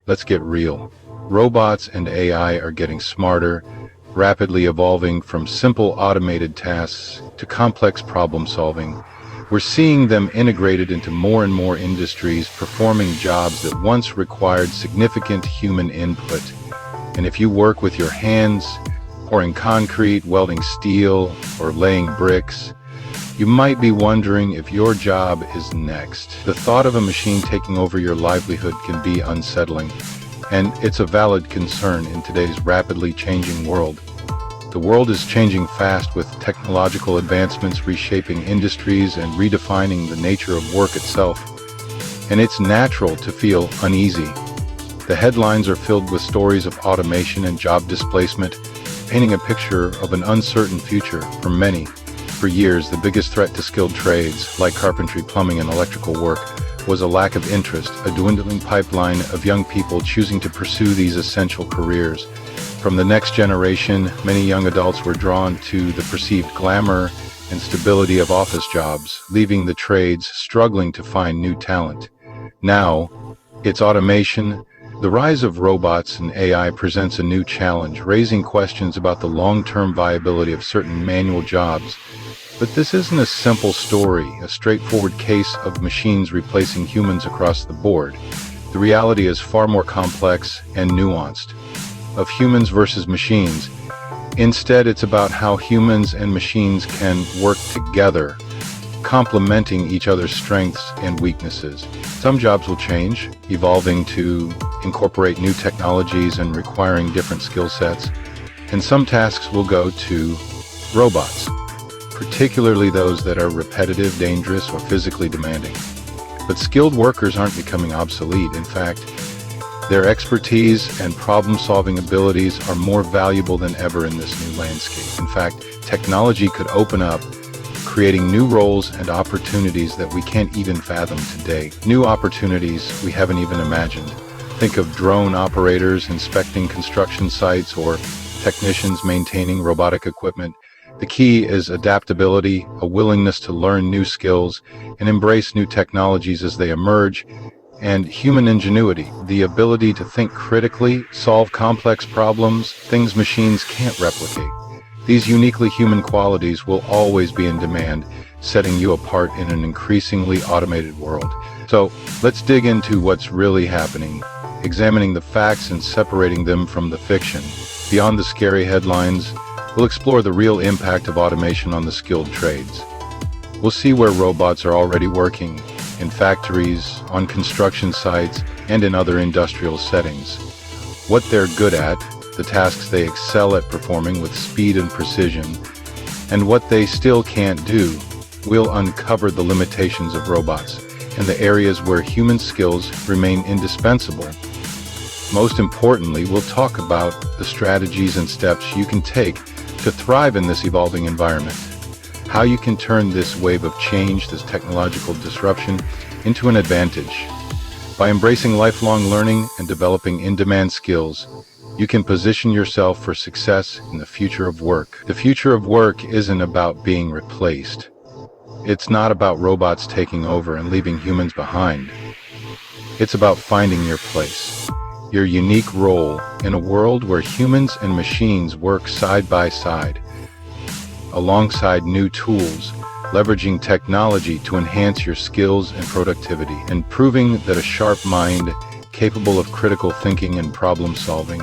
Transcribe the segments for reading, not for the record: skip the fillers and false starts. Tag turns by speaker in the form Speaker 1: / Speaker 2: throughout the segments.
Speaker 1: let's get real. Robots and AI are getting smarter, rapidly evolving from simple automated tasks to complex problem solving. We're seeing them integrated into more and more industries, performing jobs that once required significant human input. And if you work with your hands, pouring concrete, welding steel, or laying bricks, you might be wondering if your job is next. The thought of a machine taking over your livelihood can be unsettling, and it's a valid concern in today's rapidly changing world. The world is changing fast, with technological advancements reshaping industries and redefining the nature of work itself. And it's natural to feel uneasy. The headlines are filled with stories of automation and job displacement, painting a picture of an uncertain future for many. For years, the biggest threat to skilled trades, like carpentry, plumbing, and electrical work, was a lack of interest, a dwindling pipeline of young people choosing to pursue these essential careers. From the next generation, many young adults were drawn to the perceived glamour and stability of office jobs, leaving the trades struggling to find new talent. Now, it's automation. The rise of robots and AI presents a new challenge, raising questions about the long-term viability of certain manual jobs. But this isn't a simple story, a straightforward case of machines replacing humans across the board. The reality is far more complex and nuanced. Of humans versus machines. Instead, it's about how humans and machines can work together, complementing each other's strengths and weaknesses. Some jobs will change, evolving to incorporate new technologies and requiring different skill sets, and some tasks will go to robots, particularly those that are repetitive, dangerous, or physically demanding. But skilled workers aren't becoming obsolete. In fact, their expertise and problem-solving abilities are more valuable than ever in this new landscape. In fact, technology could open up, creating new roles and opportunities that we can't even fathom today. New opportunities we haven't even imagined. Think of drone operators inspecting construction sites or technicians maintaining robotic equipment. The key is adaptability, a willingness to learn new skills and embrace new technologies as they emerge, and human ingenuity, the ability to think critically, solve complex problems, things machines can't replicate. These uniquely human qualities will always be in demand, setting you apart in an increasingly automated world. So, let's dig into what's really happening, examining the facts and separating them from the fiction. Beyond the scary headlines, we'll explore the real impact of automation on the skilled trades. We'll see where robots are already working, in factories, on construction sites, and in other industrial settings. What they're good at, the tasks they excel at performing with speed and precision, and what they still can't do. We'll uncover the limitations of robots and the areas where human skills remain indispensable. Most importantly, we'll talk about the strategies and steps you can take to thrive in this evolving environment. How you can turn this wave of change, this technological disruption, into an advantage. By embracing lifelong learning and developing in-demand skills, you can position yourself for success in the future of work. The future of work isn't about being replaced. It's not about robots taking over and leaving humans behind. It's about finding your place, your unique role in a world where humans and machines work side by side, alongside new tools, leveraging technology to enhance your skills and productivity, and proving that a sharp mind, capable of critical thinking and problem solving,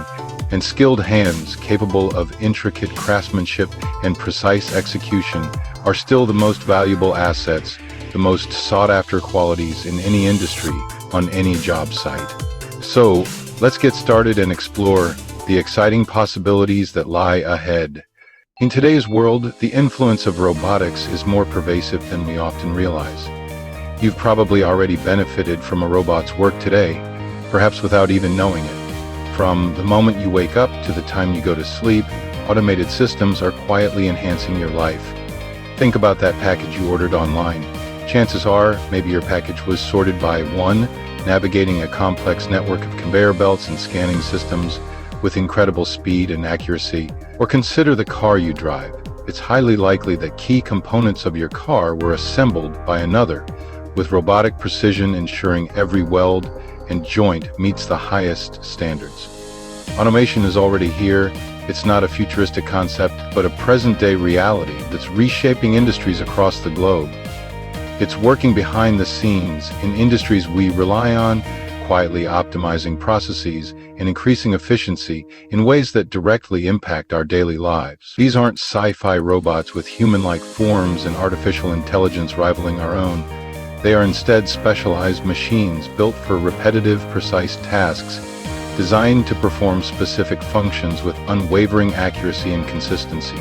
Speaker 1: and skilled hands capable of intricate craftsmanship and precise execution are still the most valuable assets, the most sought-after qualities in any industry, on any job site. So, let's get started and explore the exciting possibilities that lie ahead. In today's world, the influence of robotics is more pervasive than we often realize. You've probably already benefited from a robot's work today, perhaps without even knowing it. From the moment you wake up to the time you go to sleep, automated systems are quietly enhancing your life. Think about that package you ordered online. Chances are, maybe your package was sorted by one, navigating a complex network of conveyor belts and scanning systems with incredible speed and accuracy. Or consider the car you drive. It's highly likely that key components of your car were assembled by another, with robotic precision ensuring every weld, and joint meets the highest standards. Automation is already here. It's not a futuristic concept, but a present-day reality that's reshaping industries across the globe. It's working behind the scenes in industries we rely on, quietly optimizing processes and increasing efficiency in ways that directly impact our daily lives. These aren't sci-fi robots with human-like forms and artificial intelligence rivaling our own. They are instead specialized machines built for repetitive, precise tasks, designed to perform specific functions with unwavering accuracy and consistency.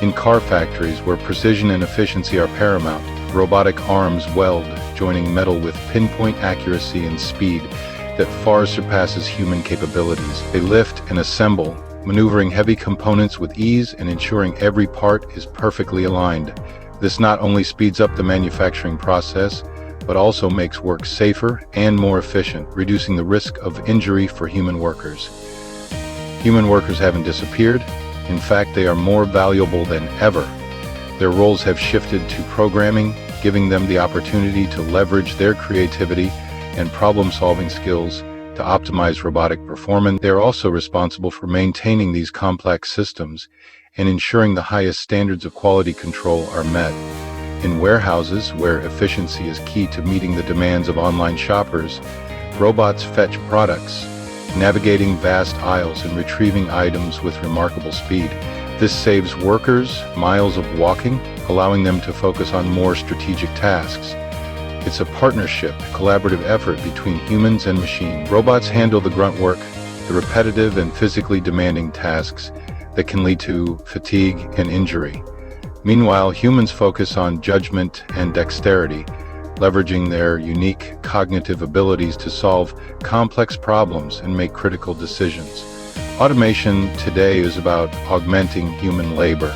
Speaker 1: In car factories where precision and efficiency are paramount, robotic arms weld, joining metal with pinpoint accuracy and speed that far surpasses human capabilities. They lift and assemble, maneuvering heavy components with ease and ensuring every part is perfectly aligned. This not only speeds up the manufacturing process, but also makes work safer and more efficient, reducing the risk of injury for human workers. Human workers haven't disappeared. In fact, they are more valuable than ever. Their roles have shifted to programming, giving them the opportunity to leverage their creativity and problem-solving skills to optimize robotic performance. They are also responsible for maintaining these complex systems and ensuring the highest standards of quality control are met. In warehouses, where efficiency is key to meeting the demands of online shoppers, robots fetch products, navigating vast aisles and retrieving items with remarkable speed. This saves workers miles of walking, allowing them to focus on more strategic tasks. It's a partnership, collaborative effort between humans and machines. Robots handle the grunt work, the repetitive and physically demanding tasks that can lead to fatigue and injury. Meanwhile, humans focus on judgment and dexterity, leveraging their unique cognitive abilities to solve complex problems and make critical decisions. Automation today is about augmenting human labor,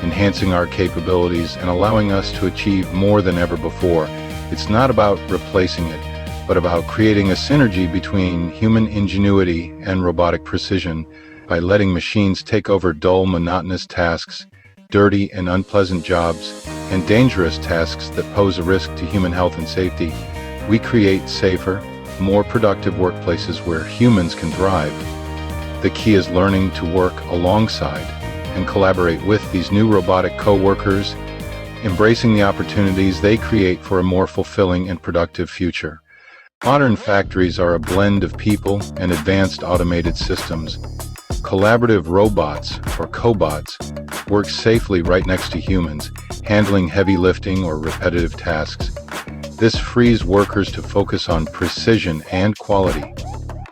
Speaker 1: enhancing our capabilities, and allowing us to achieve more than ever before. It's not about replacing it, but about creating a synergy between human ingenuity and robotic precision by letting machines take over dull, monotonous tasks, dirty and unpleasant jobs, and dangerous tasks that pose a risk to human health and safety. We create safer, more productive workplaces where humans can thrive. The key is learning to work alongside and collaborate with these new robotic co-workers, embracing the opportunities they create for a more fulfilling and productive future. Modern factories are a blend of people and advanced automated systems. Collaborative robots, or cobots, work safely right next to humans, handling heavy lifting or repetitive tasks. This frees workers to focus on precision and quality.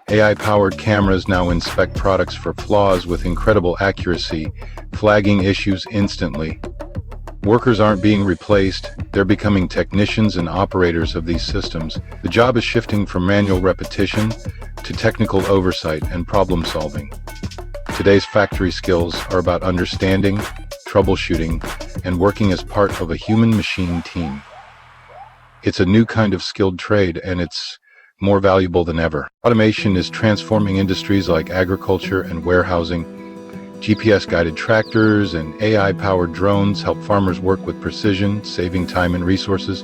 Speaker 1: AI-powered cameras now inspect products for flaws with incredible accuracy, flagging issues instantly. Workers aren't being replaced, they're becoming technicians and operators of these systems. The job is shifting from manual repetition to technical oversight and problem solving. Today's factory skills are about understanding, troubleshooting, and working as part of a human-machine team. It's a new kind of skilled trade, and it's more valuable than ever. Automation is transforming industries like agriculture and warehousing. GPS-guided tractors and AI-powered drones help farmers work with precision, saving time and resources.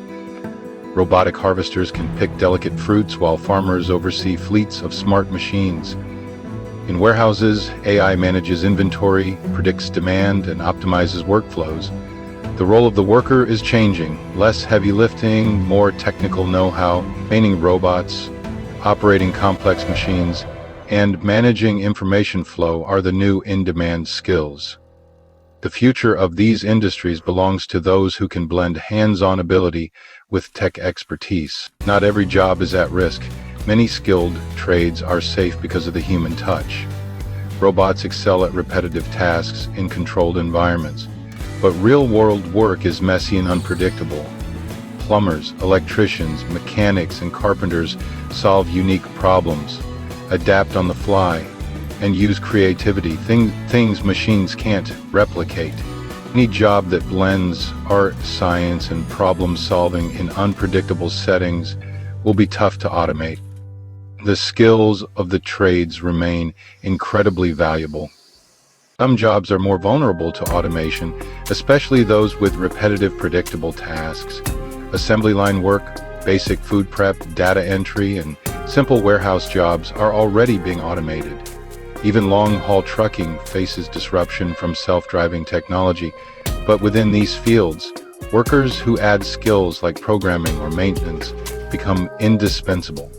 Speaker 1: Robotic harvesters can pick delicate fruits while farmers oversee fleets of smart machines. In warehouses, AI manages inventory, predicts demand, and optimizes workflows. The role of the worker is changing. Less heavy lifting, more technical know-how, training robots, operating complex machines, and managing information flow are the new in-demand skills. The future of these industries belongs to those who can blend hands-on ability with tech expertise. Not every job is at risk. Many skilled trades are safe because of the human touch. Robots excel at repetitive tasks in controlled environments. But real-world work is messy and unpredictable. Plumbers, electricians, mechanics, and carpenters solve unique problems, adapt on the fly, and use creativity, things machines can't replicate. Any job that blends art, science, and problem-solving in unpredictable settings will be tough to automate. The skills of the trades remain incredibly valuable. Some jobs are more vulnerable to automation, especially those with repetitive, predictable tasks. Assembly line work, basic food prep, data entry, and Simple warehouse jobs are already being automated. Even long-haul trucking faces disruption from self-driving technology, but within these fields, workers who add skills like programming or maintenance become indispensable.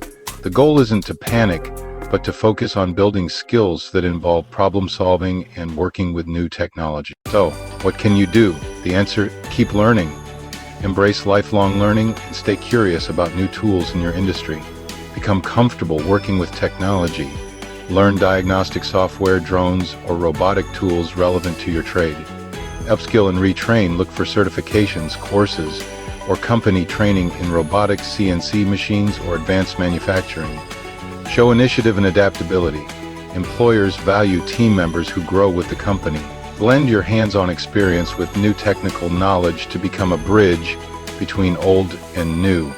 Speaker 1: The goal isn't to panic, but to focus on building skills that involve problem-solving and working with new technology. So, what can you do? The answer: keep learning. Embrace lifelong learning and stay curious about new tools in your industry. Become comfortable working with technology. Learn diagnostic software, drones, or robotic tools relevant to your trade. Upskill and retrain. Look for certifications, courses, or company training in robotics, CNC machines, or advanced manufacturing. Show initiative and adaptability. Employers value team members who grow with the company. Blend your hands-on experience with new technical knowledge to become a bridge between old and new.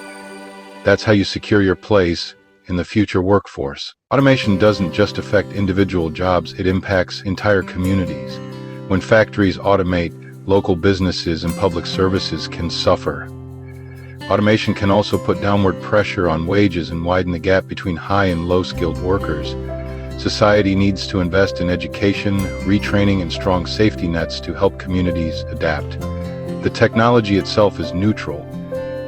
Speaker 1: That's how you secure your place in the future workforce. Automation doesn't just affect individual jobs, it impacts entire communities. When factories automate, local businesses and public services can suffer. Automation can also put downward pressure on wages and widen the gap between high and low-skilled workers. Society needs to invest in education, retraining, and strong safety nets to help communities adapt. The technology itself is neutral.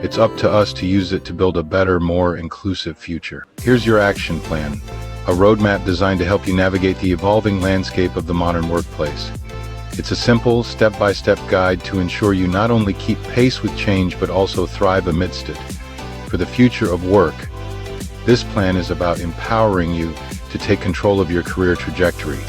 Speaker 1: It's up to us to use it to build a better, more inclusive future. Here's your action plan, a roadmap designed to help you navigate the evolving landscape of the modern workplace. It's a simple, step-by-step guide to ensure you not only keep pace with change but also thrive amidst it. For the future of work, this plan is about empowering you to take control of your career trajectory.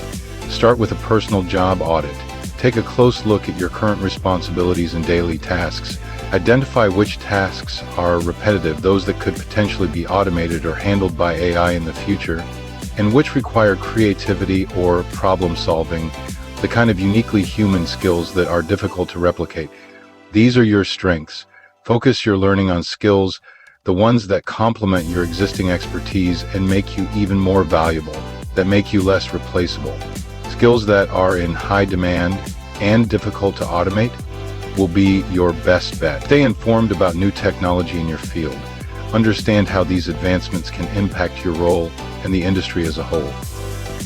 Speaker 1: Start with a personal job audit. Take a close look at your current responsibilities and daily tasks. Identify which tasks are repetitive, those that could potentially be automated or handled by AI in the future, and which require creativity or problem-solving, the kind of uniquely human skills that are difficult to replicate. These are your strengths. Focus your learning on skills, the ones that complement your existing expertise and make you even more valuable, that make you less replaceable. Skills that are in high demand and difficult to automate will be your best bet. Stay informed about new technology in your field. Understand how these advancements can impact your role and the industry as a whole.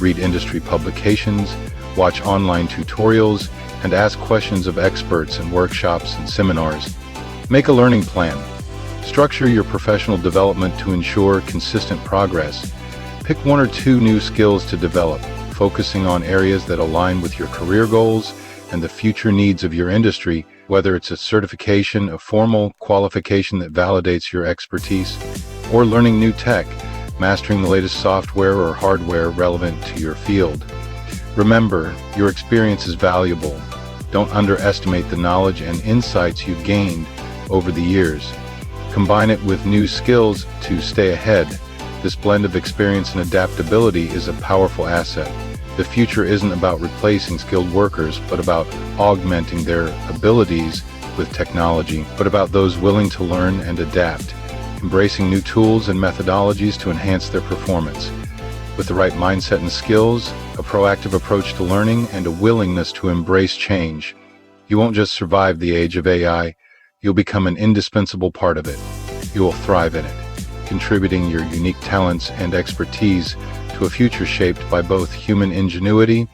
Speaker 1: Read industry publications, watch online tutorials, and ask questions of experts in workshops and seminars. Make a learning plan. Structure your professional development to ensure consistent progress. Pick one or two new skills to develop, focusing on areas that align with your career goals and the future needs of your industry, whether it's a certification, a formal qualification that validates your expertise, or learning new tech, mastering the latest software or hardware relevant to your field. Remember, your experience is valuable. Don't underestimate the knowledge and insights you've gained over the years. Combine it with new skills to stay ahead. This blend of experience and adaptability is a powerful asset. The future isn't about replacing skilled workers, but about augmenting their abilities with technology, but about those willing to learn and adapt, embracing new tools and methodologies to enhance their performance. With the right mindset and skills, a proactive approach to learning, and a willingness to embrace change, you won't just survive the age of AI, you'll become an indispensable part of it. You will thrive in it, contributing your unique talents and expertise to a future shaped by both human ingenuity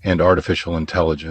Speaker 1: and artificial intelligence.